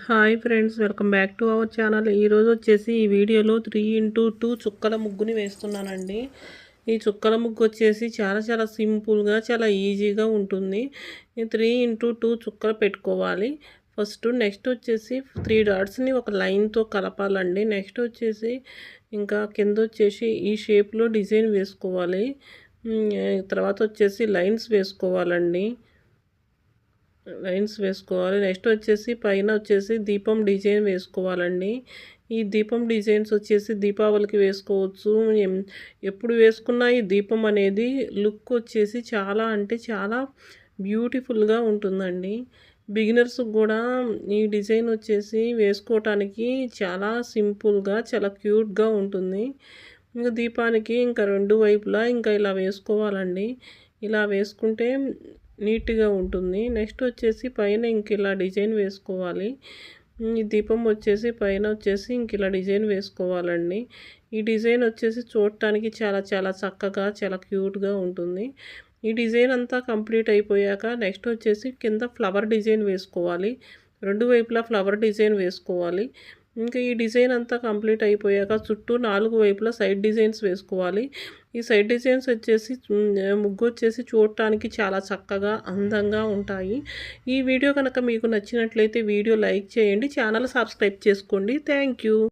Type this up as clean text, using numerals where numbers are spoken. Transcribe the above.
Hi friends, welcome back to our channel. ఈరోజు వచ్చేసి ఈ వీడియోలో 3x2 చుక్కల ముగ్గుని వేస్తున్నానండి. ఈ చుక్కల ముగ్గు వచ్చేసి చాలా సింపుల్గా చాలా ఈజీగా ఉంటుంది. ఈ 3x2 చుక్కలు పెట్టుకోవాలి ఫస్ట్. నెక్స్ట్ వచ్చేసి 3 డాట్స్ని ఒక లైన్తో కలపాలండి. నెక్స్ట్ వచ్చేసి ఇంకా కింద వచ్చేసి ఈ షేప్లో డిజైన్ వేసుకోవాలి. తర్వాత వచ్చేసి లైన్స్ వేసుకోవాలండి. నెక్స్ట్ వచ్చేసి పైన వచ్చేసి దీపం డిజైన్ వేసుకోవాలండి. ఈ దీపం డిజైన్స్ వచ్చేసి దీపావళికి వేసుకోవచ్చు. ఎప్పుడు వేసుకున్నా ఈ దీపం అనేది లుక్ వచ్చేసి చాలా బ్యూటిఫుల్గా ఉంటుందండి. బిగినర్స్ కూడా ఈ డిజైన్ వచ్చేసి వేసుకోవటానికి చాలా సింపుల్గా చాలా క్యూట్గా ఉంటుంది. ఇంకా దీపానికి ఇంకా రెండు వైపులా ఇంకా ఇలా వేసుకోవాలండి. ఇలా వేసుకుంటే నీట్గా ఉంటుంది. నెక్స్ట్ వచ్చేసి పైన ఇంక ఇలా డిజైన్ వేసుకోవాలి. ఈ దీపం వచ్చేసి పైన వచ్చేసి ఇంక ఇలా డిజైన్ వేసుకోవాలండి. ఈ డిజైన్ వచ్చేసి చూడటానికి చాలా చక్కగా చాలా క్యూట్గా ఉంటుంది. ఈ డిజైన్ అంతా కంప్లీట్ అయిపోయాక నెక్స్ట్ వచ్చేసి కింద ఫ్లవర్ డిజైన్ వేసుకోవాలి. రెండు వైపులా ఫ్లవర్ డిజైన్ వేసుకోవాలి. ఇంకా ఈ డిజైన్ అంతా కంప్లీట్ అయిపోయాక చుట్టూ 4 వైపులా సైడ్ డిజైన్స్ వేసుకోవాలి. ఈ సైడ్ డిజైన్స్ వచ్చేసి ముగ్గు వచ్చేసి చూడటానికి చాలా చక్కగా అందంగా ఉంటాయి. ఈ వీడియో కనుక మీకు నచ్చినట్లయితే వీడియో లైక్ చేయండి, ఛానల్ సబ్స్క్రైబ్ చేసుకోండి. Thank you.